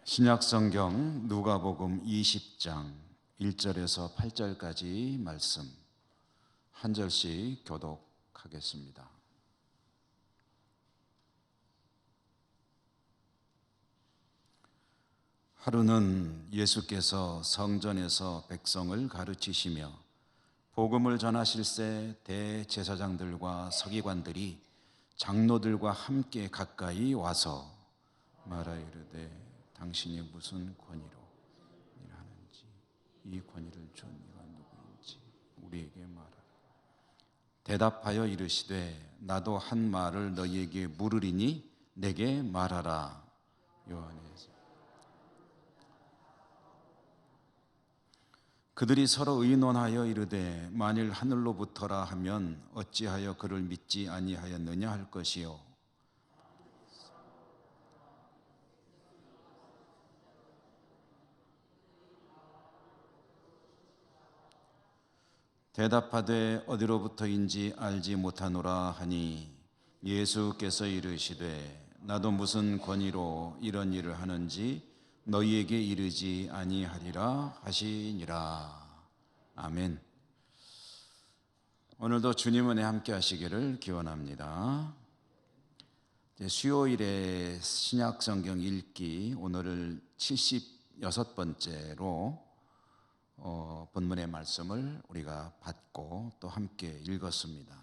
신약성경 누가복음 20장 1절에서 8절까지 말씀 한 절씩 교독하겠습니다. 하루는 예수께서 성전에서 백성을 가르치시며 복음을 전하실새 대제사장들과 서기관들이 장로들과 함께 가까이 와서 말하이르되 당신이 무슨 권위로 일하는지 이 권위를 준 이가 누구인지 우리에게 말하라. 대답하여 이르시되 나도 한 말을 너희에게 물으리니 내게 말하라. 요한에서 그들이 서로 의논하여 이르되 만일 하늘로부터라 하면 어찌하여 그를 믿지 아니하였느냐 할 것이요 대답하되 어디로부터인지 알지 못하노라 하니 예수께서 이르시되 나도 무슨 권위로 이런 일을 하는지 너희에게 이르지 아니하리라 하시니라. 아멘. 오늘도 주님 은혜 함께 하시기를 기원합니다. 수요일에 신약성경 읽기 오늘을 76번째로 본문의 말씀을 우리가 받고 또 함께 읽었습니다.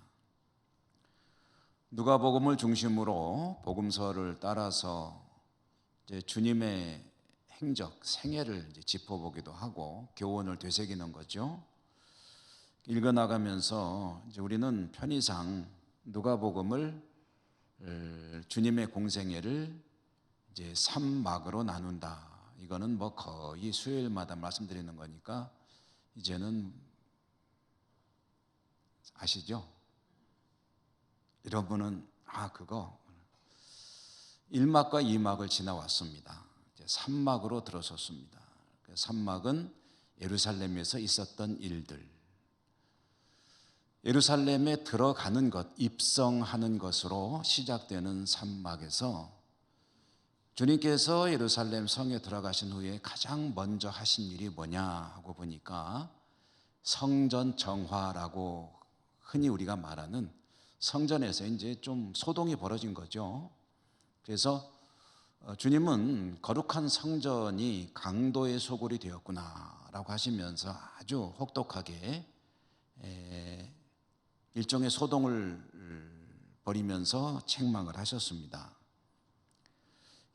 누가복음을 중심으로 복음서를 따라서 이제 주님의 행적, 생애를 이제 짚어보기도 하고 교훈을 되새기는 거죠. 읽어나가면서 이제 우리는 편의상 누가복음을 주님의 공생애를 이제 3막으로 나눈다. 이거는 뭐 거의 수요일마다 말씀드리는 거니까 이제는 아시죠? 여러분은 그거 1막과 2막을 지나왔습니다. 이제 3막으로 들어섰습니다. 3막은 예루살렘에서 있었던 일들, 예루살렘에 들어가는 것, 입성하는 것으로 시작되는 3막에서 주님께서 예루살렘 성에 들어가신 후에 가장 먼저 하신 일이 뭐냐 하고 보니까 성전 정화라고 흔히 우리가 말하는 성전에서 이제 좀 소동이 벌어진 거죠. 그래서 주님은 거룩한 성전이 강도의 소굴이 되었구나라고 하시면서 아주 혹독하게 일종의 소동을 벌이면서 책망을 하셨습니다.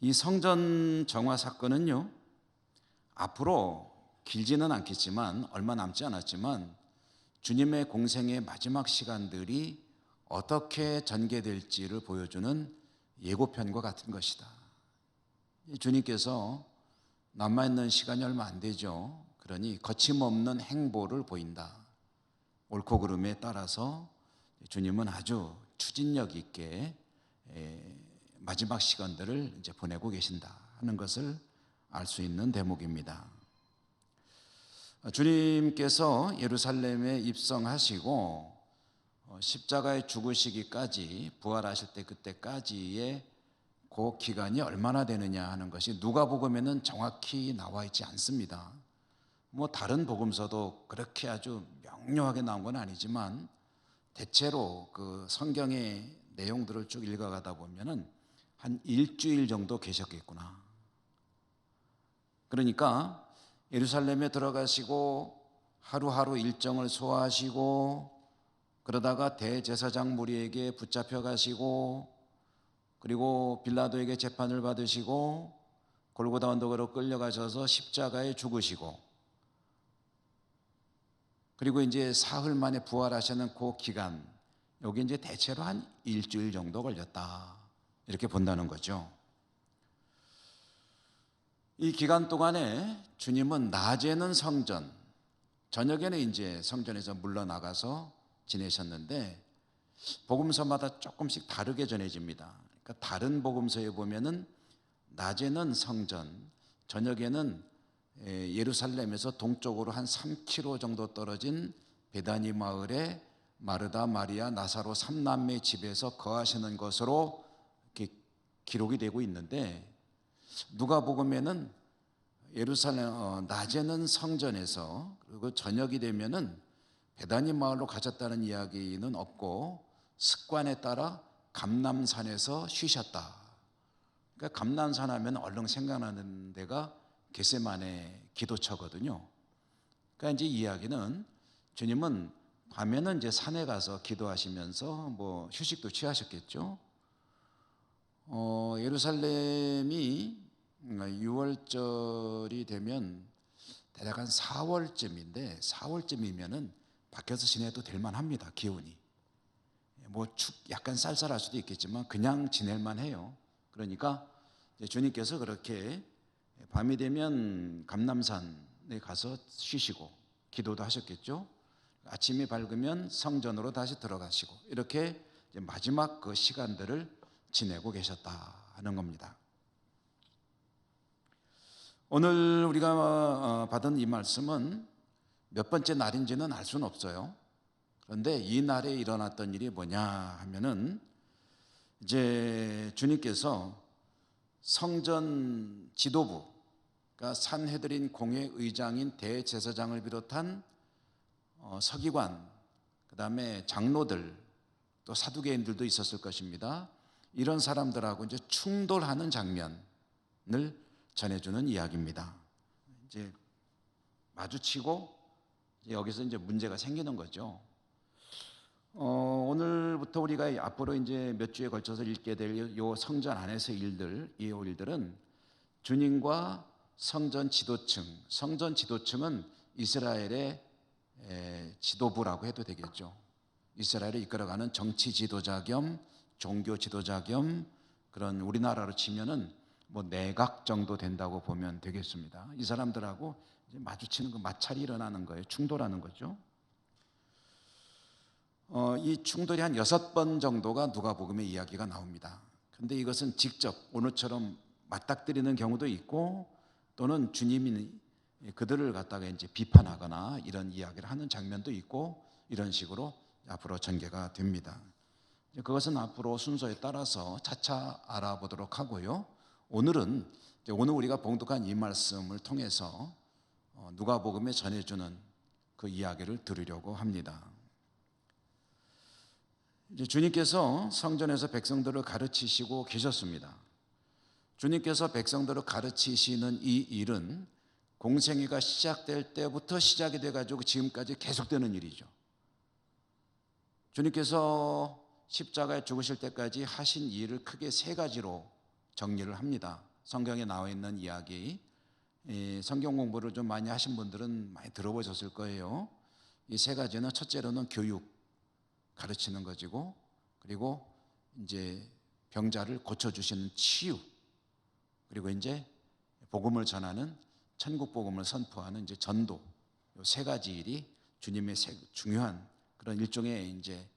이 성전 정화 사건은요, 앞으로 길지는 않겠지만 얼마 남지 않았지만 주님의 공생의 마지막 시간들이 어떻게 전개될지를 보여주는 예고편과 같은 것이다. 주님께서 남아있는 시간이 얼마 안 되죠. 그러니 거침없는 행보를 보인다. 옳고 그름에 따라서 주님은 아주 추진력 있게 마지막 시간들을 이제 보내고 계신다 하는 것을 알 수 있는 대목입니다. 주님께서 예루살렘에 입성하시고 십자가에 죽으시기까지 부활하실 때 그때까지의 그 기간이 얼마나 되느냐 하는 것이 누가복음에는 정확히 나와 있지 않습니다. 뭐 다른 복음서도 그렇게 아주 명료하게 나온 건 아니지만 대체로 그 성경의 내용들을 쭉 읽어가다 보면은 한 일주일 정도 계셨겠구나. 그러니까 예루살렘에 들어가시고 하루하루 일정을 소화하시고 그러다가 대제사장 무리에게 붙잡혀 가시고 그리고 빌라도에게 재판을 받으시고 골고다 언덕으로 끌려가셔서 십자가에 죽으시고 그리고 이제 사흘 만에 부활하시는 그 기간, 여기 이제 대체로 한 일주일 정도 걸렸다. 이렇게 본다는 거죠. 이 기간 동안에 주님은 낮에는 성전, 저녁에는 이제 성전에서 물러나가서 지내셨는데 복음서마다 조금씩 다르게 전해집니다. 그러니까 다른 복음서에 보면은 낮에는 성전, 저녁에는 예루살렘에서 동쪽으로 한 3km 정도 떨어진 베다니 마을에 마르다, 마리아, 나사로 3남매 집에서 거하시는 것으로 이렇게 기록이 되고 있는데 누가복음에는 예루살렘 낮에는 성전에서, 그리고 저녁이 되면은 베다니 마을로 가셨다는 이야기는 없고 습관에 따라 감람산에서 쉬셨다. 그러니까 감람산 하면 얼른 생각나는 데가 겟세마네 기도처거든요. 그러니까 이제 이야기는 주님은 밤에는 이제 산에 가서 기도하시면서 뭐 휴식도 취하셨겠죠. 예루살렘이 6월절이 되면 대략 한 4월쯤인데 4월쯤이면은 밖에서 지내도 될 만합니다. 기온이 뭐 약간 쌀쌀할 수도 있겠지만 그냥 지낼 만해요. 그러니까 주님께서 그렇게 밤이 되면 감람산에 가서 쉬시고 기도도 하셨겠죠. 아침이 밝으면 성전으로 다시 들어가시고 이렇게 마지막 그 시간들을 지내고 계셨다 하는 겁니다. 오늘 우리가 받은 이 말씀은 몇 번째 날인지는 알 수는 없어요. 그런데 이 날에 일어났던 일이 뭐냐 하면은 이제 주님께서 성전 지도부, 그러니까 산헤드린 공회 의장인 대제사장을 비롯한 서기관, 그 다음에 장로들, 또 사두개인들도 있었을 것입니다. 이런 사람들하고 이제 충돌하는 장면을 전해주는 이야기입니다. 이제 마주치고 여기서 이제 문제가 생기는 거죠. 오늘부터 우리가 앞으로 이제 몇 주에 걸쳐서 읽게 될 요 성전 안에서 일들, 이 일들은 주님과 성전 지도층은 이스라엘의 지도부라고 해도 되겠죠. 이스라엘을 이끌어가는 정치 지도자 겸 종교 지도자 겸 그런, 우리나라로 치면은 뭐 내각 정도 된다고 보면 되겠습니다. 이 사람들하고 이제 마주치는 그 마찰이 일어나는 거예요. 충돌하는 거죠. 이 충돌이 한 6번 정도가 누가복음의 이야기가 나옵니다. 그런데 이것은 직접 오늘처럼 맞닥뜨리는 경우도 있고 또는 주님이 그들을 갖다가 이제 비판하거나 이런 이야기를 하는 장면도 있고 이런 식으로 앞으로 전개가 됩니다. 그것은 앞으로 순서에 따라서 차차 알아보도록 하고요. 오늘 우리가 봉독한 이 말씀을 통해서 누가복음에 전해주는 그 이야기를 들으려고 합니다. 이제 주님께서 성전에서 백성들을 가르치시고 계셨습니다. 주님께서 백성들을 가르치시는 이 일은 공생애가 시작될 때부터 시작이 돼가지고 지금까지 계속되는 일이죠. 주님께서 십자가에 죽으실 때까지 하신 일을 크게 3가지로 정리를 합니다. 성경에 나와 있는 이야기, 성경 공부를 좀 많이 하신 분들은 많이 들어보셨을 거예요. 이 3가지는 첫째로는 교육, 가르치는 것이고, 그리고 이제 병자를 고쳐주시는 치유, 그리고 이제 복음을 전하는, 천국 복음을 선포하는 이제 전도, 이 3가지 일이 주님의 중요한 그런 일종의 이제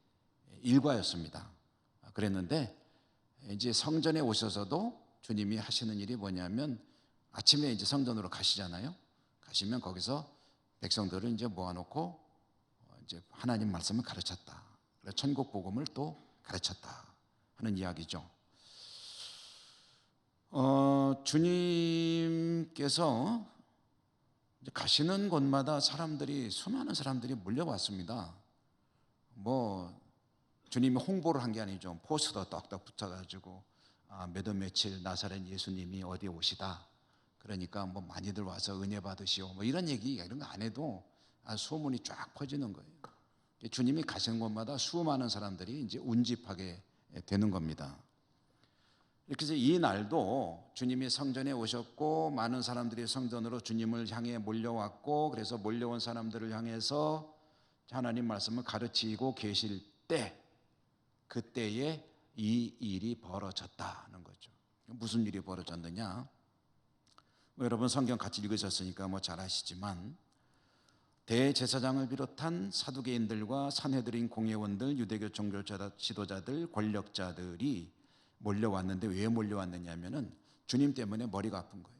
일과였습니다. 그랬는데 이제 성전에 오셔서도 주님이 하시는 일이 뭐냐면 아침에 이제 성전으로 가시잖아요. 가시면 거기서 백성들을 이제 모아놓고 이제 하나님 말씀을 가르쳤다. 그래서 천국 복음을 또 가르쳤다 하는 이야기죠. 주님께서 가시는 곳마다 수많은 사람들이 몰려왔습니다. 뭐 주님이 홍보를 한 게 아니죠. 포스터 떡떡 붙여가지고 몇 월 며칠 나사렛 예수님이 어디에 오시다. 그러니까 뭐 많이들 와서 은혜 받으시오. 뭐 이런 얘기 이런 거 안 해도 소문이 쫙 퍼지는 거예요. 주님이 가시는 곳마다 수많은 사람들이 이제 운집하게 되는 겁니다. 이렇게 해서 이 날도 주님이 성전에 오셨고 많은 사람들이 성전으로 주님을 향해 몰려왔고, 그래서 몰려온 사람들을 향해서 하나님 말씀을 가르치고 계실 때, 그때에 이 일이 벌어졌다는 거죠. 무슨 일이 벌어졌느냐? 여러분 성경 같이 읽으셨으니까 뭐 잘 아시지만 대제사장을 비롯한 사두개인들과 산헤드린 공회원들, 유대교 종교 지도자들, 권력자들이 몰려왔는데 왜 몰려왔느냐면은 주님 때문에 머리가 아픈 거예요.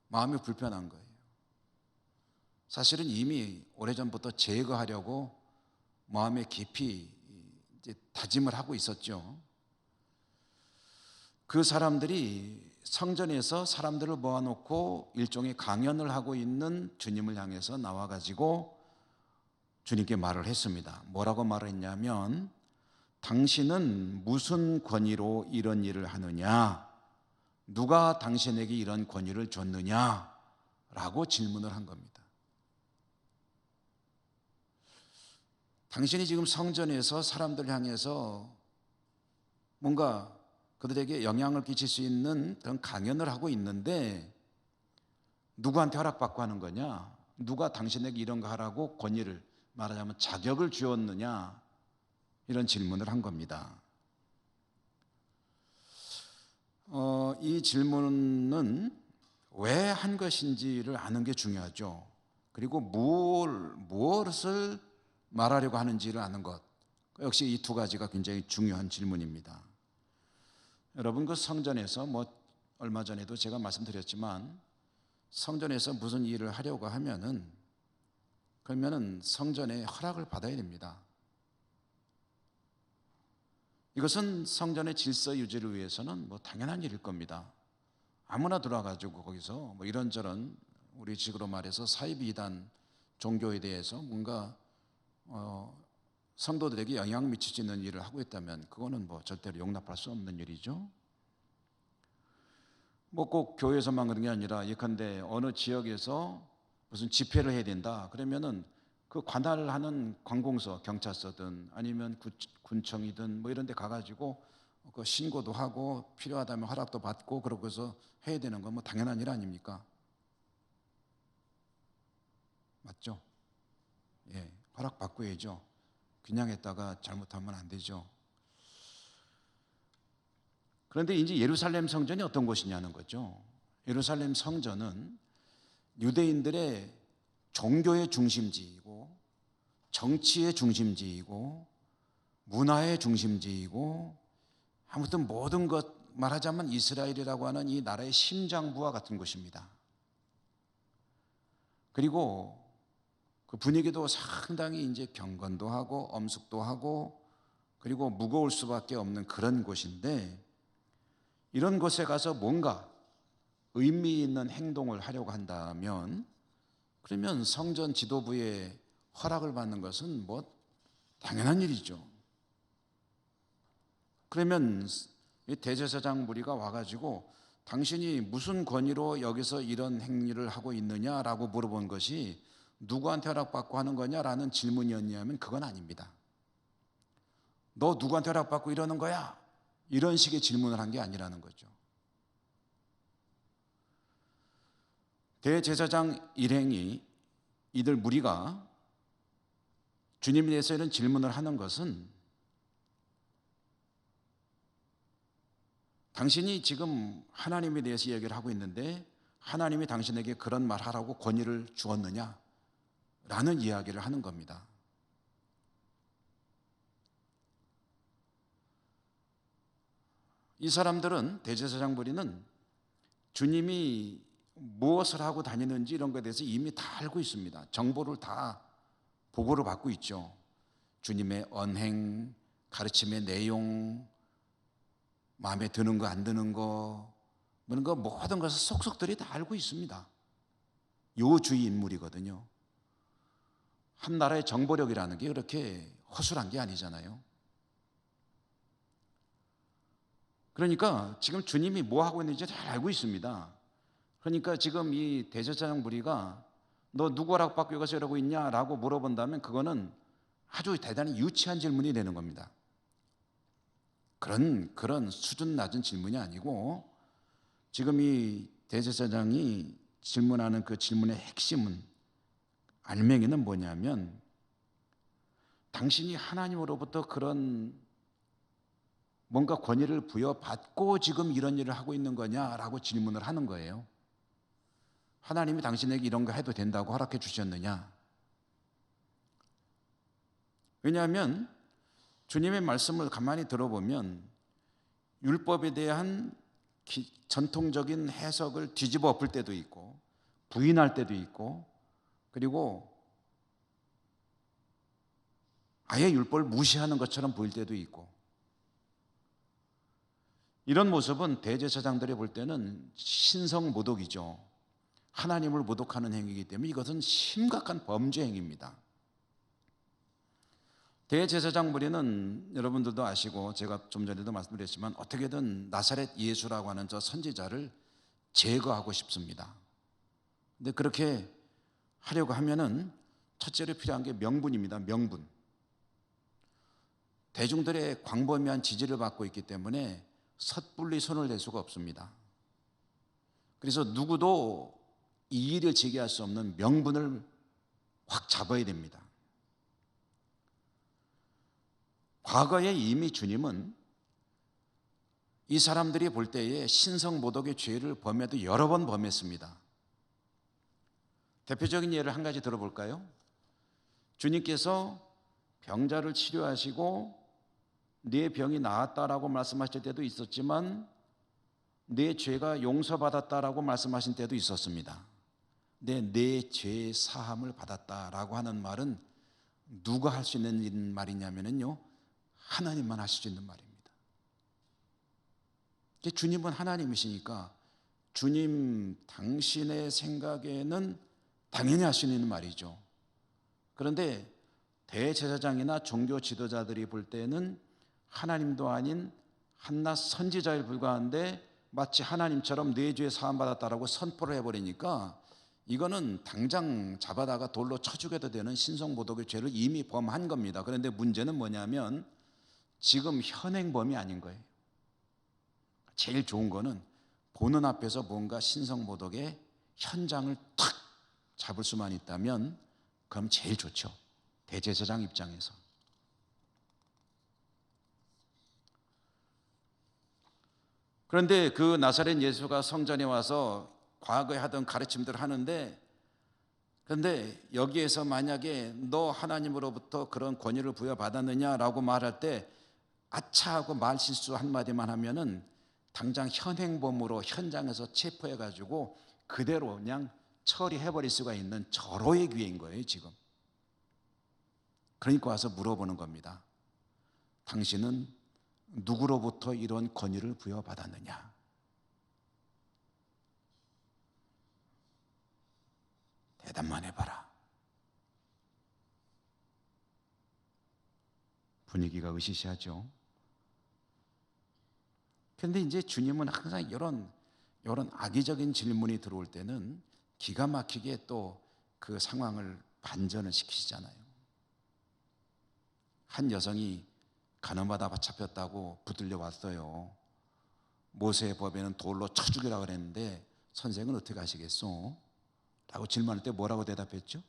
마음이 불편한 거예요. 사실은 이미 오래전부터 제거하려고 마음에 깊이 이제 다짐을 하고 있었죠. 그 사람들이 성전에서 사람들을 모아놓고 일종의 강연을 하고 있는 주님을 향해서 나와가지고 주님께 말을 했습니다. 뭐라고 말을 했냐면, 당신은 무슨 권위로 이런 일을 하느냐? 누가 당신에게 이런 권위를 줬느냐? 라고 질문을 한 겁니다. 당신이 지금 성전에서 사람들을 향해서 뭔가 그들에게 영향을 끼칠 수 있는 그런 강연을 하고 있는데 누구한테 허락받고 하는 거냐? 누가 당신에게 이런 거 하라고 권위를, 말하자면 자격을 주었느냐? 이런 질문을 한 겁니다. 이 질문은 왜 한 것인지를 아는 게 중요하죠. 그리고 무엇을 말하려고 하는지를 아는 것, 역시 이 두 가지가 굉장히 중요한 질문입니다. 여러분, 그 성전에서 얼마 전에도 제가 말씀드렸지만, 성전에서 무슨 일을 하려고 하면은 그러면은 성전의 허락을 받아야 됩니다. 이것은 성전의 질서 유지를 위해서는 당연한 일일 겁니다. 아무나 들어와가지고 거기서 이런저런, 우리 식으로 말해서 사이비이단 종교에 대해서 뭔가 성도들에게 영향 미칠 수 있는 일을 하고 있다면 그거는 절대로 용납할 수 없는 일이죠. 꼭 교회에서만 그런 게 아니라 예컨대 어느 지역에서 무슨 집회를 해야 된다 그러면은 그 관할을 하는 관공서, 경찰서든 아니면 군청이든 이런 데 가가지고 그 신고도 하고 필요하다면 허락도 받고 그러고서 해야 되는 건 당연한 일 아닙니까? 맞죠? 예, 허락받고 해야죠. 그냥 했다가 잘못하면 안 되죠. 그런데 이제 예루살렘 성전이 어떤 곳이냐는 거죠. 예루살렘 성전은 유대인들의 종교의 중심지이고 정치의 중심지이고 문화의 중심지이고, 아무튼 모든 것, 말하자면 이스라엘이라고 하는 이 나라의 심장부와 같은 곳입니다. 그리고 그 분위기도 상당히 이제 경건도 하고 엄숙도 하고 그리고 무거울 수밖에 없는 그런 곳인데, 이런 곳에 가서 뭔가 의미 있는 행동을 하려고 한다면 그러면 성전 지도부의 허락을 받는 것은 당연한 일이죠. 그러면 대제사장 무리가 와가지고 당신이 무슨 권위로 여기서 이런 행위를 하고 있느냐라고 물어본 것이 누구한테 허락받고 하는 거냐라는 질문이었냐면 그건 아닙니다. 너 누구한테 허락받고 이러는 거야? 이런 식의 질문을 한 게 아니라는 거죠. 대제사장 일행이, 이들 무리가 주님에 대해서 이런 질문을 하는 것은 당신이 지금 하나님에 대해서 얘기를 하고 있는데 하나님이 당신에게 그런 말 하라고 권위를 주었느냐? 라는 이야기를 하는 겁니다. 이 사람들은, 대제사장 무리는 주님이 무엇을 하고 다니는지 이런 것에 대해서 이미 다 알고 있습니다. 정보를 다 보고를 받고 있죠. 주님의 언행, 가르침의 내용, 마음에 드는 거 안 드는 거, 그런 거 모든 것을 속속들이 다 알고 있습니다. 요주의 인물이거든요. 한 나라의 정보력이라는 게 그렇게 허술한 게 아니잖아요. 그러니까 지금 주님이 뭐 하고 있는지 잘 알고 있습니다. 그러니까 지금 이 대제사장 무리가 너 누구 허락받고 여기서 이러고 있냐라고 물어본다면 그거는 아주 대단히 유치한 질문이 되는 겁니다. 그런 수준 낮은 질문이 아니고, 지금 이 대제사장이 질문하는 그 질문의 핵심은, 알맹이는 뭐냐면 당신이 하나님으로부터 그런 뭔가 권위를 부여받고 지금 이런 일을 하고 있는 거냐라고 질문을 하는 거예요. 하나님이 당신에게 이런 거 해도 된다고 허락해 주셨느냐? 왜냐하면 주님의 말씀을 가만히 들어보면 율법에 대한 전통적인 해석을 뒤집어 엎을 때도 있고 부인할 때도 있고, 그리고 아예 율법을 무시하는 것처럼 보일 때도 있고, 이런 모습은 대제사장들이 볼 때는 신성모독이죠. 하나님을 모독하는 행위이기 때문에 이것은 심각한 범죄 행위입니다. 대제사장 무리는 여러분들도 아시고 제가 좀 전에도 말씀드렸지만 어떻게든 나사렛 예수라고 하는 저 선지자를 제거하고 싶습니다. 근데 그렇게 하려고 하면은 첫째로 필요한 게 명분입니다. 명분. 대중들의 광범위한 지지를 받고 있기 때문에 섣불리 손을 댈 수가 없습니다. 그래서 누구도 이의를 제기할 수 없는 명분을 확 잡아야 됩니다. 과거에 이미 주님은 이 사람들이 볼 때에 신성모독의 죄를 범해도 여러 번 범했습니다. 대표적인 예를 한 가지 들어볼까요? 주님께서 병자를 치료하시고 네 병이 나았다라고 말씀하실 때도 있었지만 네 죄가 용서받았다라고 말씀하신 때도 있었습니다. 내 죄 사함을 받았다라고 하는 말은 누가 할 수 있는 말이냐면요, 하나님만 하실 수 있는 말입니다. 주님은 하나님이시니까 주님 당신의 생각에는 당연히 할 수 있는 말이죠. 그런데 대제사장이나 종교 지도자들이 볼 때는 하나님도 아닌 한낱 선지자에 불과한데 마치 하나님처럼 네 죄 사함 받았다라고 선포를 해버리니까 이거는 당장 잡아다가 돌로 쳐 죽여도 되는 신성모독의 죄를 이미 범한 겁니다. 그런데 문제는 뭐냐면 지금 현행범이 아닌 거예요. 제일 좋은 거는 보는 앞에서 뭔가 신성모독의 현장을 탁 잡을 수만 있다면 그럼 제일 좋죠. 대제사장 입장에서. 그런데 그 나사렛 예수가 성전에 와서 과거에 하던 가르침들을 하는데, 그런데 여기에서 만약에 너 하나님으로부터 그런 권위를 부여받았느냐라고 말할 때 아차 하고 말 실수 한마디만 하면은 당장 현행범으로 현장에서 체포해가지고 그대로 그냥 처리해버릴 수가 있는 절호의 기회인 거예요 지금. 그러니까 와서 물어보는 겁니다. 당신은 누구로부터 이런 권위를 부여받았느냐? 대답만 해봐라. 분위기가 으시시하죠. 그런데 이제 주님은 항상 이런 악의적인 질문이 들어올 때는 기가 막히게 또 그 상황을 반전을 시키시잖아요. 한 여성이 가늠하다 잡혔다고 붙들려 왔어요. 모세의 법에는 돌로 쳐 죽이라고 그랬는데 선생은 어떻게 하시겠소? 라고 질문할 때 뭐라고 대답했죠?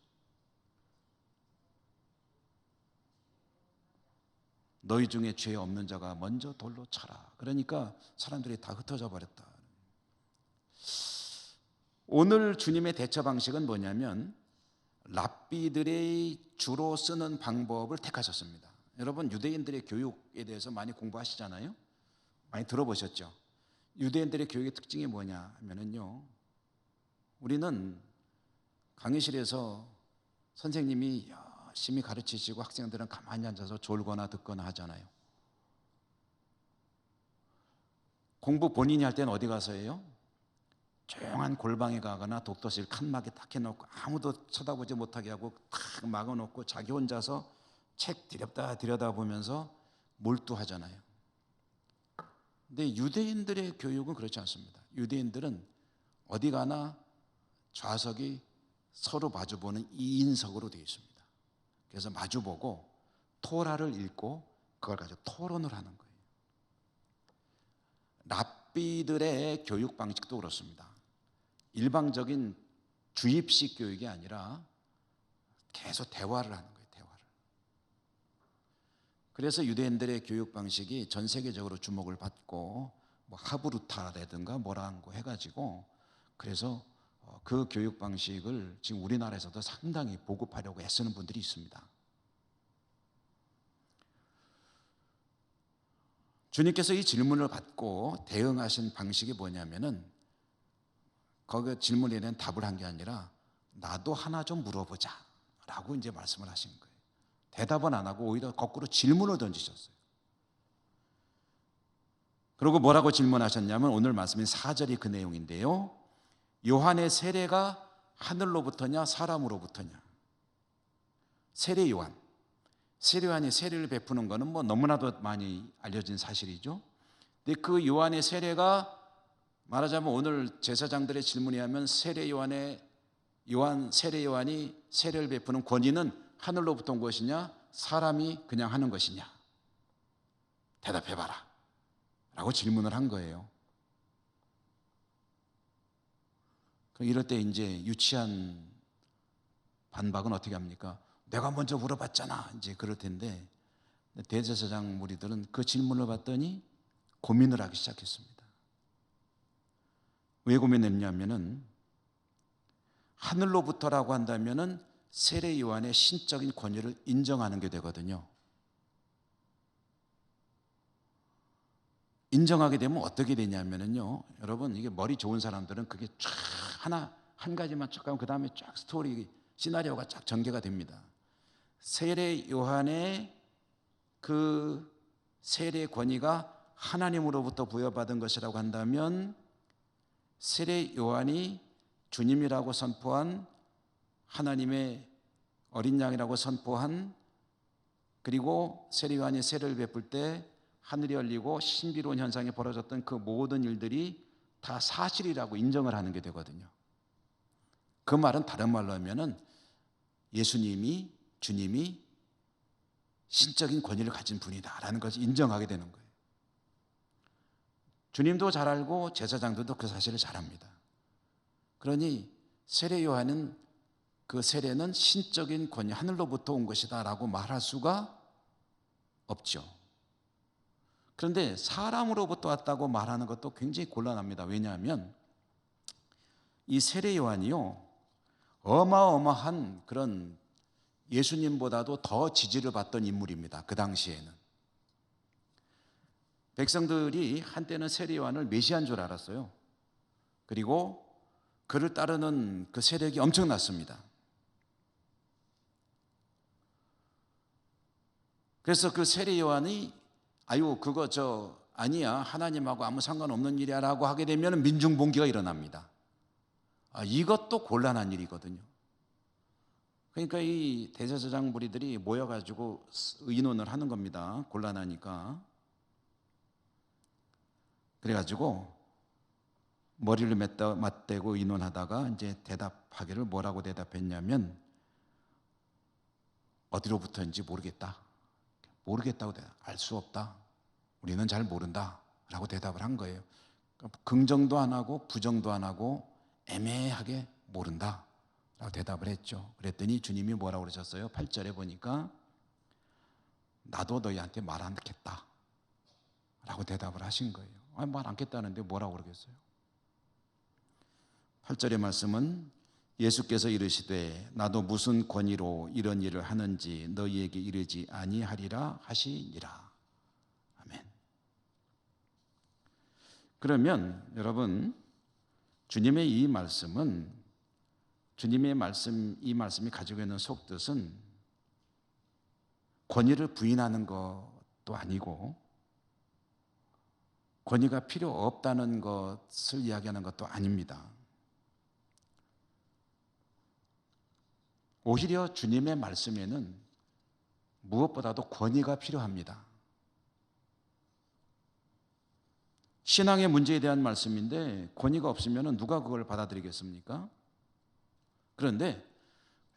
너희 중에 죄 없는 자가 먼저 돌로 쳐라. 그러니까 사람들이 다 흩어져 버렸다. 오늘 주님의 대처 방식은 뭐냐면 랍비들이 주로 쓰는 방법을 택하셨습니다. 여러분 유대인들의 교육에 대해서 많이 공부하시잖아요. 많이 들어보셨죠? 유대인들의 교육의 특징이 뭐냐 하면은요, 우리는 강의실에서 선생님이 열심히 가르치시고 학생들은 가만히 앉아서 졸거나 듣거나 하잖아요. 공부 본인이 할 때는 어디 가서 해요? 조용한 골방에 가거나 독서실 칸막이 딱 해놓고 아무도 쳐다보지 못하게 하고 탁 막아놓고 자기 혼자서 책 들여다보면서 몰두하잖아요. 근데 유대인들의 교육은 그렇지 않습니다. 유대인들은 어디 가나 좌석이 서로 마주보는 2인석으로 되어 있습니다. 그래서 마주보고 토라를 읽고 그걸 가지고 토론을 하는 거예요. 랍비들의 교육 방식도 그렇습니다. 일방적인 주입식 교육이 아니라 계속 대화를 하는 거예요. 대화를. 그래서 유대인들의 교육 방식이 전 세계적으로 주목을 받고 뭐 하브루타라든가 뭐라고 해가지고 그래서 그 교육 방식을 지금 우리나라에서도 상당히 보급하려고 애쓰는 분들이 있습니다. 주님께서 이 질문을 받고 대응하신 방식이 뭐냐면은 거기 질문에 대한 답을 한 게 아니라 나도 하나 좀 물어보자 라고 이제 말씀을 하신 거예요. 대답은 안 하고 오히려 거꾸로 질문을 던지셨어요. 그리고 뭐라고 질문하셨냐면 오늘 말씀인 4절이 그 내용인데요. 요한의 세례가 하늘로부터냐 사람으로부터냐. 세례 요한. 세례 요한이 세례를 베푸는 것은 뭐 너무나도 많이 알려진 사실이죠. 근데 그 요한의 세례가 말하자면 오늘 제사장들의 질문에 하면 세례 요한이 세례를 베푸는 권위는 하늘로부터 온 것이냐 사람이 그냥 하는 것이냐 대답해봐라 라고 질문을 한 거예요. 이럴 때 이제 유치한 반박은 어떻게 합니까? 내가 먼저 물어봤잖아 이제 그럴 텐데 대제사장 무리들은 그 질문을 받더니 고민을 하기 시작했습니다. 왜 고민했냐면은 하늘로부터라고 한다면은 세례 요한의 신적인 권위를 인정하는 게 되거든요. 인정하게 되면 어떻게 되냐면은요, 여러분 이게 머리 좋은 사람들은 그게 쫙 한 가지만 쭉 하면 그 다음에 쫙 스토리 시나리오가 쫙 전개가 됩니다. 세례 요한의 그 세례 권위가 하나님으로부터 부여받은 것이라고 한다면 세례 요한이 주님이라고 선포한 하나님의 어린 양이라고 선포한 그리고 세례 요한이 세례를 베풀 때 하늘이 열리고 신비로운 현상이 벌어졌던 그 모든 일들이 다 사실이라고 인정을 하는 게 되거든요. 그 말은 다른 말로 하면은 예수님이 주님이 신적인 권위를 가진 분이다라는 것을 인정하게 되는 거예요. 주님도 잘 알고 제사장들도 그 사실을 잘 압니다. 그러니 세례 요한은 그 세례는 신적인 권위 하늘로부터 온 것이다 라고 말할 수가 없죠. 그런데 사람으로부터 왔다고 말하는 것도 굉장히 곤란합니다. 왜냐하면 이 세례 요한이요 어마어마한 그런 예수님보다도 더 지지를 받던 인물입니다. 그 당시에는 백성들이 한때는 세례 요한을 메시아인 줄 알았어요. 그리고 그를 따르는 그 세력이 엄청났습니다. 그래서 그 세례 요한이 아유 그거 아니야 하나님하고 아무 상관없는 일이야 라고 하게 되면 민중봉기가 일어납니다. 이것도 곤란한 일이거든요. 그러니까 이 대제사장 무리들이 모여가지고 의논을 하는 겁니다. 곤란하니까. 그래가지고 머리를 맞대고 의논하다가 이제 대답하기를 뭐라고 대답했냐면 어디로부터인지 모르겠다고 알 수 없다. 우리는 잘 모른다 라고 대답을 한 거예요. 그러니까 긍정도 안 하고 부정도 안 하고 애매하게 모른다 라고 대답을 했죠. 그랬더니 주님이 뭐라고 그러셨어요? 8절에 보니까 나도 너희한테 말 안 듣겠다 라고 대답을 하신 거예요. 말 안 듣겠다는데 뭐라고 그러겠어요? 8절의 말씀은 예수께서 이르시되 나도 무슨 권위로 이런 일을 하는지 너희에게 이르지 아니하리라 하시니라. 아멘. 그러면 여러분 주님의 이 말씀이 가지고 있는 속뜻은 권위를 부인하는 것도 아니고 권위가 필요 없다는 것을 이야기하는 것도 아닙니다. 오히려 주님의 말씀에는 무엇보다도 권위가 필요합니다. 신앙의 문제에 대한 말씀인데 권위가 없으면 누가 그걸 받아들이겠습니까? 그런데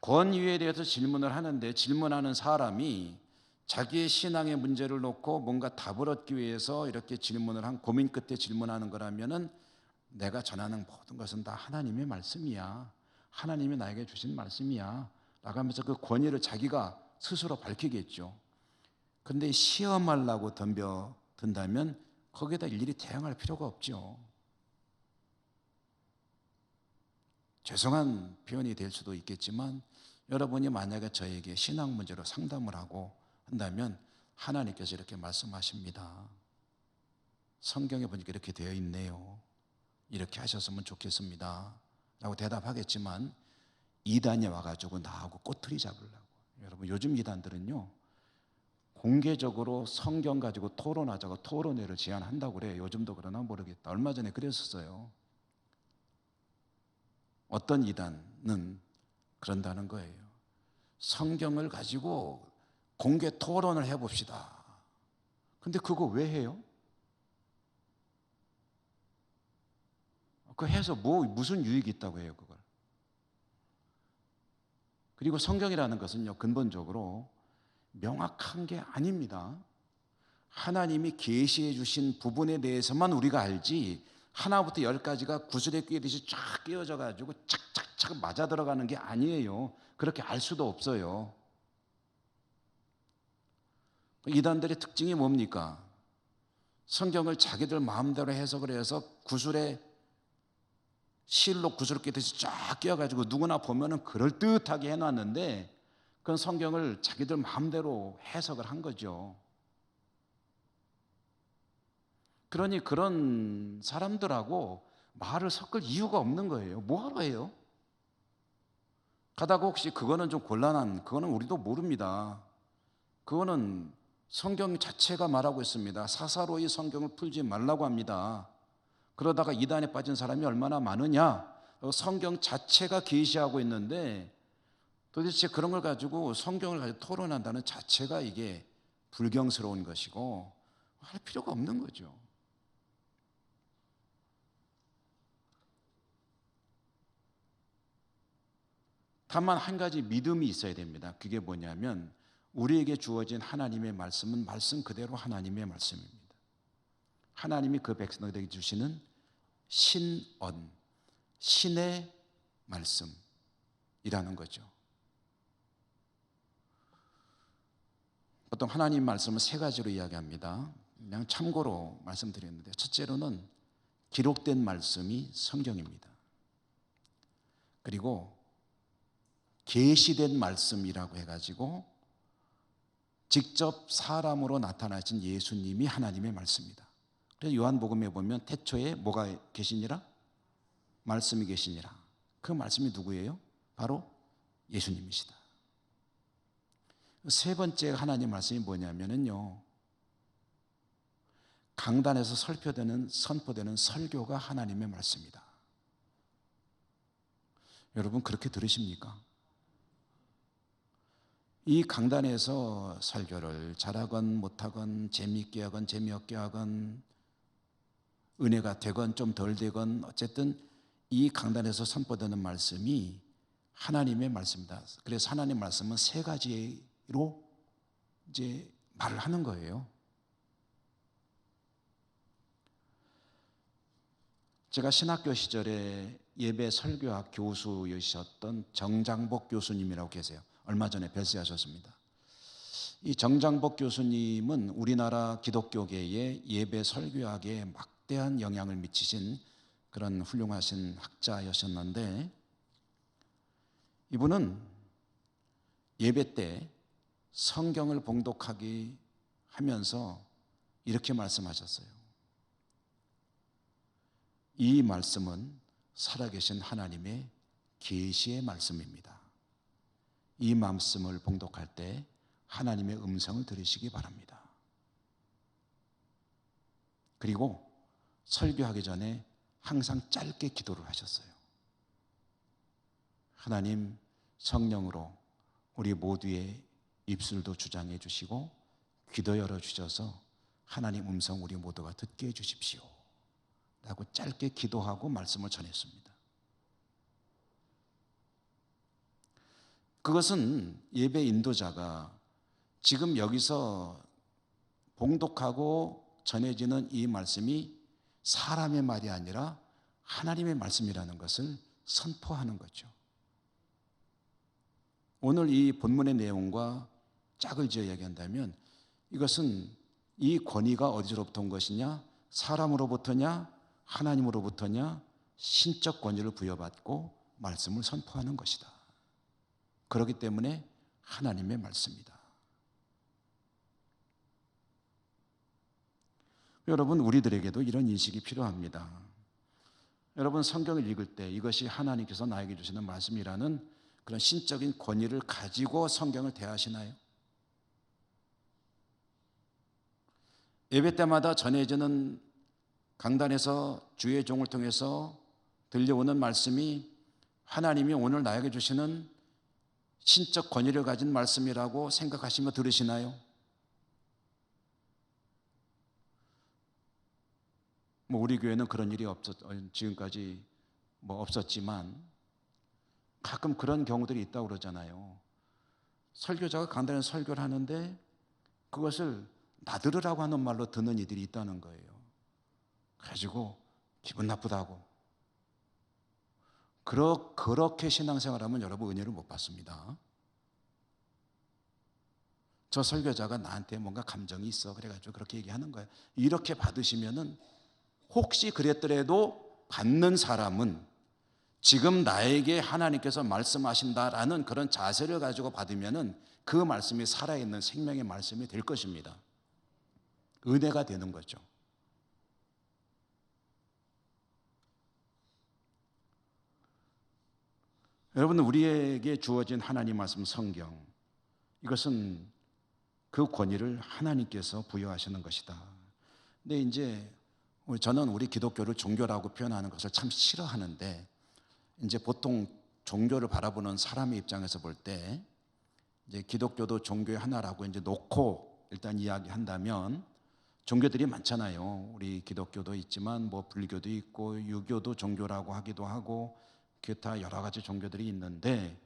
권위에 대해서 질문을 하는데 질문하는 사람이 자기의 신앙의 문제를 놓고 뭔가 답을 얻기 위해서 이렇게 고민 끝에 질문하는 거라면은 내가 전하는 모든 것은 다 하나님의 말씀이야. 하나님이 나에게 주신 말씀이야 라고 하면서 그 권위를 자기가 스스로 밝히겠죠. 그런데 시험하려고 덤벼든다면 거기에다 일일이 대항할 필요가 없죠. 죄송한 표현이 될 수도 있겠지만 여러분이 만약에 저에게 신앙 문제로 상담을 하고 한다면 하나님께서 이렇게 말씀하십니다. 성경에 보니까 이렇게 되어 있네요. 이렇게 하셨으면 좋겠습니다 라고 대답하겠지만 이단이 와가지고 나하고 꼬투리 잡으려고. 여러분 요즘 이단들은요 공개적으로 성경 가지고 토론하자고 토론회를 제안한다고 그래요. 요즘도 그러나 모르겠다. 얼마 전에 그랬었어요. 어떤 이단은 그런다는 거예요. 성경을 가지고 공개 토론을 해봅시다. 근데 그거 왜 해요? 그거 해서 무슨 유익이 있다고 해요, 그걸. 그리고 성경이라는 것은요, 근본적으로 명확한 게 아닙니다. 하나님이 계시해 주신 부분에 대해서만 우리가 알지, 하나부터 열까지가 구슬에 끼듯이 쫙 끼워져 가지고 착착착 맞아 들어가는 게 아니에요. 그렇게 알 수도 없어요. 이단들의 특징이 뭡니까? 성경을 자기들 마음대로 해석을 해서 구슬에 실로 구슬 끼듯이 쫙 끼워가지고 누구나 보면은 그럴듯하게 해놨는데, 그건 성경을 자기들 마음대로 해석을 한 거죠. 그러니 그런 사람들하고 말을 섞을 이유가 없는 거예요. 뭐하러 해요? 가다가 혹시 그거는 좀 곤란한, 그거는 우리도 모릅니다. 그거는 성경 자체가 말하고 있습니다. 사사로이 성경을 풀지 말라고 합니다. 그러다가 이단에 빠진 사람이 얼마나 많으냐? 성경 자체가 계시하고 있는데 도대체 그런 걸 가지고 성경을 가지고 토론한다는 자체가 이게 불경스러운 것이고 할 필요가 없는 거죠. 다만 한 가지 믿음이 있어야 됩니다. 그게 뭐냐면 우리에게 주어진 하나님의 말씀은 말씀 그대로 하나님의 말씀입니다. 하나님이 그 백성들에게 주시는 신언, 신의 말씀이라는 거죠. 보통 하나님 말씀은 세 가지로 이야기합니다. 그냥 참고로 말씀드렸는데, 첫째로는 기록된 말씀이 성경입니다. 그리고 계시된 말씀이라고 해가지고 직접 사람으로 나타나신 예수님이 하나님의 말씀이다. 그래서 요한복음에 보면 태초에 뭐가 계시니라? 말씀이 계시니라. 그 말씀이 누구예요? 바로 예수님이시다. 세 번째 하나님 말씀이 뭐냐면요, 강단에서 선포되는 설교가 하나님의 말씀이다. 여러분 그렇게 들으십니까? 이 강단에서 설교를 잘하건 못하건 재미있게 하건 재미없게 하건 은혜가 되건 좀 덜 되건 어쨌든 이 강단에서 선포되는 말씀이 하나님의 말씀이다. 그래서 하나님 말씀은 세 가지로 이제 말을 하는 거예요. 제가 신학교 시절에 예배 설교학 교수이셨던 정장복 교수님이라고 계세요. 얼마 전에 별세하셨습니다. 이 정장복 교수님은 우리나라 기독교계의 예배 설교학에 막대한 영향을 미치신 그런 훌륭하신 학자였었는데, 이분은 예배 때 성경을 봉독하기 하면서 이렇게 말씀하셨어요. 이 말씀은 살아계신 하나님의 계시의 말씀입니다. 이 말씀을 봉독할 때 하나님의 음성을 들으시기 바랍니다. 그리고 설교하기 전에 항상 짧게 기도를 하셨어요. 하나님, 성령으로 우리 모두의 입술도 주장해 주시고 귀도 열어 주셔서 하나님 음성 우리 모두가 듣게 해 주십시오 라고 짧게 기도하고 말씀을 전했습니다. 그것은 예배 인도자가 지금 여기서 봉독하고 전해지는 이 말씀이 사람의 말이 아니라 하나님의 말씀이라는 것을 선포하는 거죠. 오늘 이 본문의 내용과 짝을 지어 이야기한다면 이것은 이 권위가 어디서부터 온 것이냐? 사람으로부터냐? 하나님으로부터냐? 신적 권위를 부여받고 말씀을 선포하는 것이다. 그렇기 때문에 하나님의 말씀이다. 여러분, 우리들에게도 이런 인식이 필요합니다. 여러분, 성경을 읽을 때 이것이 하나님께서 나에게 주시는 말씀이라는 그런 신적인 권위를 가지고 성경을 대하시나요? 예배 때마다 전해지는 강단에서 주의 종을 통해서 들려오는 말씀이 하나님이 오늘 나에게 주시는 신적 권위를 가진 말씀이라고 생각하시며 들으시나요? 뭐 우리 교회는 그런 일이 지금까지 없었지만 가끔 그런 경우들이 있다고 그러잖아요. 설교자가 강단에 설교를 하는데 그것을 나들으라고 하는 말로 듣는 이들이 있다는 거예요. 가지고 기분 나쁘다고. 그렇게 신앙생활하면 여러분 은혜를 못 받습니다. 저 설교자가 나한테 뭔가 감정이 있어 그래가지고 그렇게 얘기하는 거예요. 이렇게 받으시면은 혹시 그랬더라도 받는 사람은 지금 나에게 하나님께서 말씀하신다라는 그런 자세를 가지고 받으면은 그 말씀이 살아있는 생명의 말씀이 될 것입니다. 은혜가 되는 거죠. 여러분, 우리에게 주어진 하나님 말씀 성경, 이것은 그 권위를 하나님께서 부여하시는 것이다. 근데 이제 저는 우리 기독교를 종교라고 표현하는 것을 참 싫어하는데, 이제 보통 종교를 바라보는 사람의 입장에서 볼 때 이제 기독교도 종교의 하나라고 이제 놓고 일단 이야기한다면, 종교들이 많잖아요. 우리 기독교도 있지만 뭐 불교도 있고 유교도 종교라고 하기도 하고 기타 여러 가지 종교들이 있는데,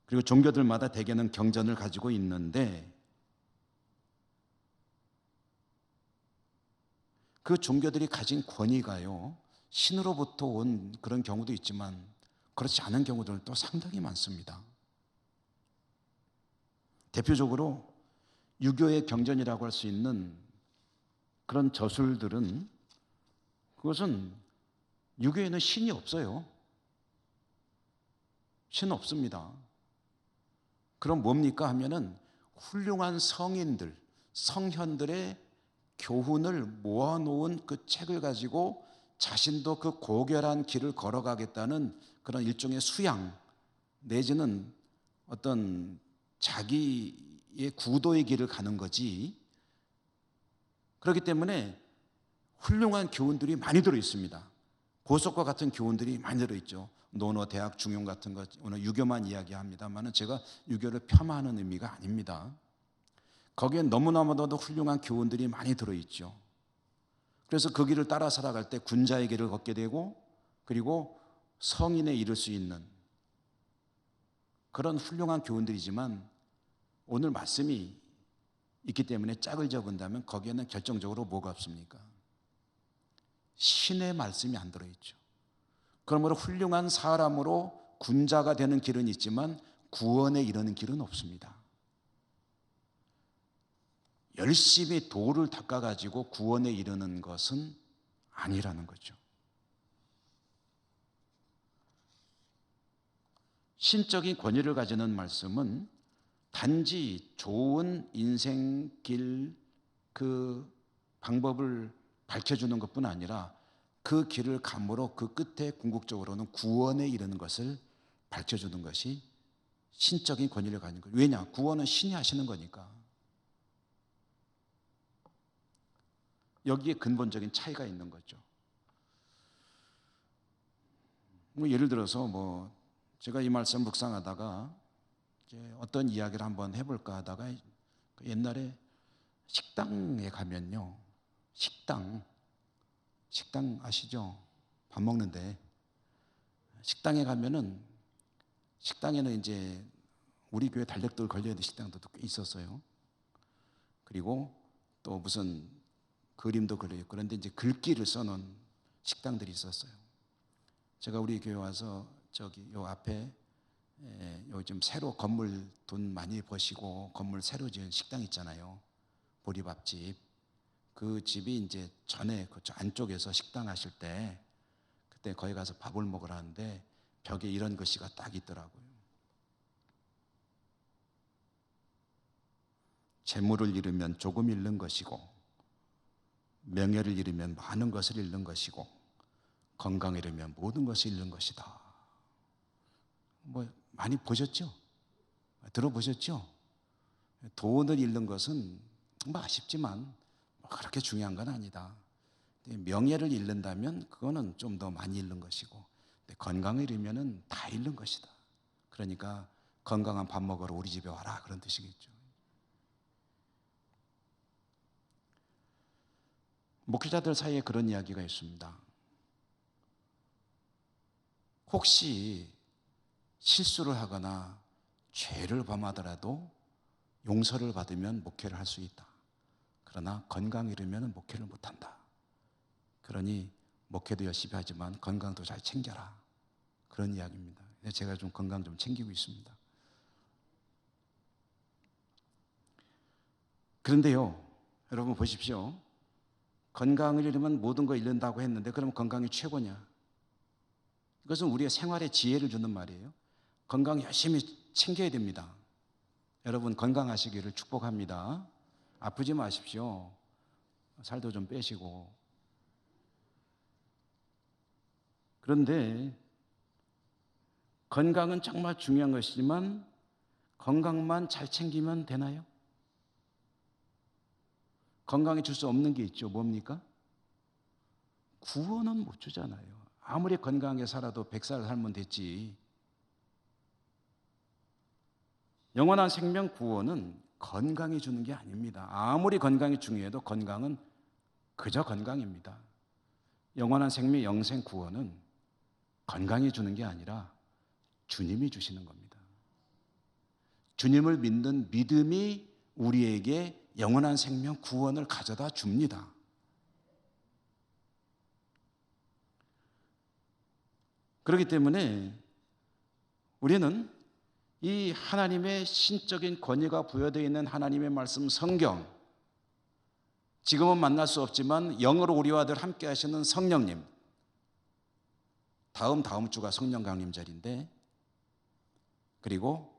그리고 종교들마다 대개는 경전을 가지고 있는데, 그 종교들이 가진 권위가요, 신으로부터 온 그런 경우도 있지만 그렇지 않은 경우들도 상당히 많습니다. 대표적으로 유교의 경전이라고 할 수 있는 그런 저술들은, 그것은 유교에는 신이 없어요. 신 없습니다. 그럼 뭡니까 하면은 훌륭한 성인들, 성현들의 교훈을 모아놓은 그 책을 가지고 자신도 그 고결한 길을 걸어가겠다는 그런 일종의 수양 내지는 어떤 자기의 구도의 길을 가는 거지. 그렇기 때문에 훌륭한 교훈들이 많이 들어있습니다. 보석과 같은 교훈들이 많이 들어있죠. 논어, 대학, 중용 같은 것, 오늘 유교만 이야기합니다만 제가 유교를 폄하하는 의미가 아닙니다. 거기에 너무나도 훌륭한 교훈들이 많이 들어있죠. 그래서 그 길을 따라 살아갈 때 군자의 길을 걷게 되고, 그리고 성인에 이를 수 있는 그런 훌륭한 교훈들이지만, 오늘 말씀이 있기 때문에 짝을 접은다면 거기에는 결정적으로 뭐가 없습니까? 신의 말씀이 안 들어있죠. 그러므로 훌륭한 사람으로 군자가 되는 길은 있지만 구원에 이르는 길은 없습니다. 열심히 도를 닦아가지고 구원에 이르는 것은 아니라는 거죠. 신적인 권위를 가지는 말씀은 단지 좋은 인생길 그 방법을 밝혀주는 것뿐 아니라 그 길을 감으로 그 끝에 궁극적으로는 구원에 이르는 것을 밝혀주는 것이 신적인 권위를 가지는 거예요. 왜냐? 구원은 신이 하시는 거니까. 여기에 근본적인 차이가 있는 거죠. 예를 들어서 제가 이 말씀 묵상하다가 이제 어떤 이야기를 한번 해볼까 하다가, 옛날에 식당에 가면요, 식당 아시죠? 밥 먹는데 식당에 가면은, 식당에는 이제 우리 교회 달력들 걸려야 되는 식당도 꽤 있었어요. 그리고 또 무슨 그림도 걸려있고, 그런데 이제 글귀를 써놓은 식당들이 있었어요. 제가 우리 교회 와서 요 앞에 요즘 새로 건물 돈 많이 버시고 건물 새로 지은 식당 있잖아요. 보리밥집. 그 집이 이제 전에 그 안쪽에서 식당 하실 때 그때 거기 가서 밥을 먹으러 하는데 벽에 이런 글씨가 딱 있더라고요. 재물을 잃으면 조금 잃는 것이고, 명예를 잃으면 많은 것을 잃는 것이고, 건강을 잃으면 모든 것을 잃는 것이다. 많이 보셨죠? 들어보셨죠? 돈을 잃는 것은 아쉽지만 그렇게 중요한 건 아니다. 명예를 잃는다면 그거는 좀 더 많이 잃는 것이고, 건강을 잃으면 다 잃는 것이다. 그러니까 건강한 밥 먹으러 우리 집에 와라, 그런 뜻이겠죠. 목회자들 사이에 그런 이야기가 있습니다. 혹시 실수를 하거나 죄를 범하더라도 용서를 받으면 목회를 할 수 있다. 그러나 건강 잃으면 목회를 못한다. 그러니 목회도 열심히 하지만 건강도 잘 챙겨라, 그런 이야기입니다. 제가 좀 건강 좀 챙기고 있습니다. 그런데요, 여러분 보십시오. 건강을 잃으면 모든 걸 잃는다고 했는데, 그러면 건강이 최고냐? 이것은 우리의 생활에 지혜를 주는 말이에요. 건강 열심히 챙겨야 됩니다. 여러분 건강하시기를 축복합니다. 아프지 마십시오. 살도 좀 빼시고. 그런데 건강은 정말 중요한 것이지만 건강만 잘 챙기면 되나요? 건강에 줄 수 없는 게 있죠. 뭡니까? 구원은 못 주잖아요. 아무리 건강하게 살아도 100살 살면 됐지. 영원한 생명 구원은 건강이 주는 게 아닙니다. 아무리 건강이 중요해도 건강은 그저 건강입니다. 영원한 생명 영생 구원은 건강이 주는 게 아니라 주님이 주시는 겁니다. 주님을 믿는 믿음이 우리에게 영원한 생명 구원을 가져다 줍니다. 그렇기 때문에 우리는 이 하나님의 신적인 권위가 부여되어 있는 하나님의 말씀 성경, 지금은 만날 수 없지만 영으로 우리와 늘 함께 하시는 성령님, 다음 주가 성령 강림절인데, 그리고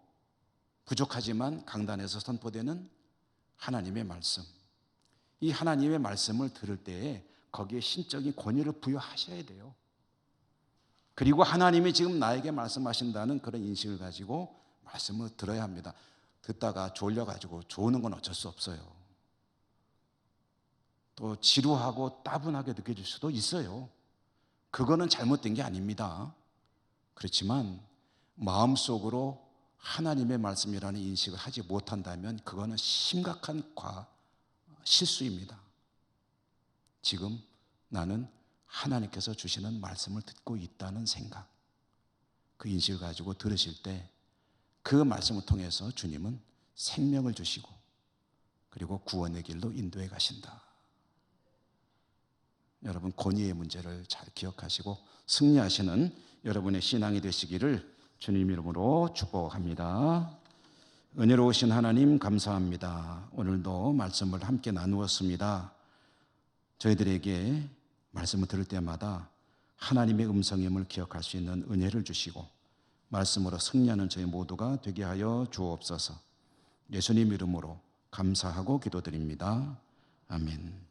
부족하지만 강단에서 선포되는 하나님의 말씀, 이 하나님의 말씀을 들을 때에 거기에 신적인 권위를 부여하셔야 돼요. 그리고 하나님이 지금 나에게 말씀하신다는 그런 인식을 가지고 말씀을 들어야 합니다. 듣다가 졸려가지고 조는 건 어쩔 수 없어요. 또 지루하고 따분하게 느껴질 수도 있어요. 그거는 잘못된 게 아닙니다. 그렇지만 마음속으로 하나님의 말씀이라는 인식을 하지 못한다면 그거는 심각한 실수입니다. 지금 나는 하나님께서 주시는 말씀을 듣고 있다는 생각, 그 인식을 가지고 들으실 때 그 말씀을 통해서 주님은 생명을 주시고 그리고 구원의 길로 인도해 가신다. 여러분 권위의 문제를 잘 기억하시고 승리하시는 여러분의 신앙이 되시기를 주님 이름으로 축복합니다. 은혜로우신 하나님 감사합니다. 오늘도 말씀을 함께 나누었습니다. 저희들에게 말씀을 들을 때마다 하나님의 음성임을 기억할 수 있는 은혜를 주시고 말씀으로 승리하는 저희 모두가 되게 하여 주옵소서. 예수님 이름으로 감사하고 기도드립니다. 아멘.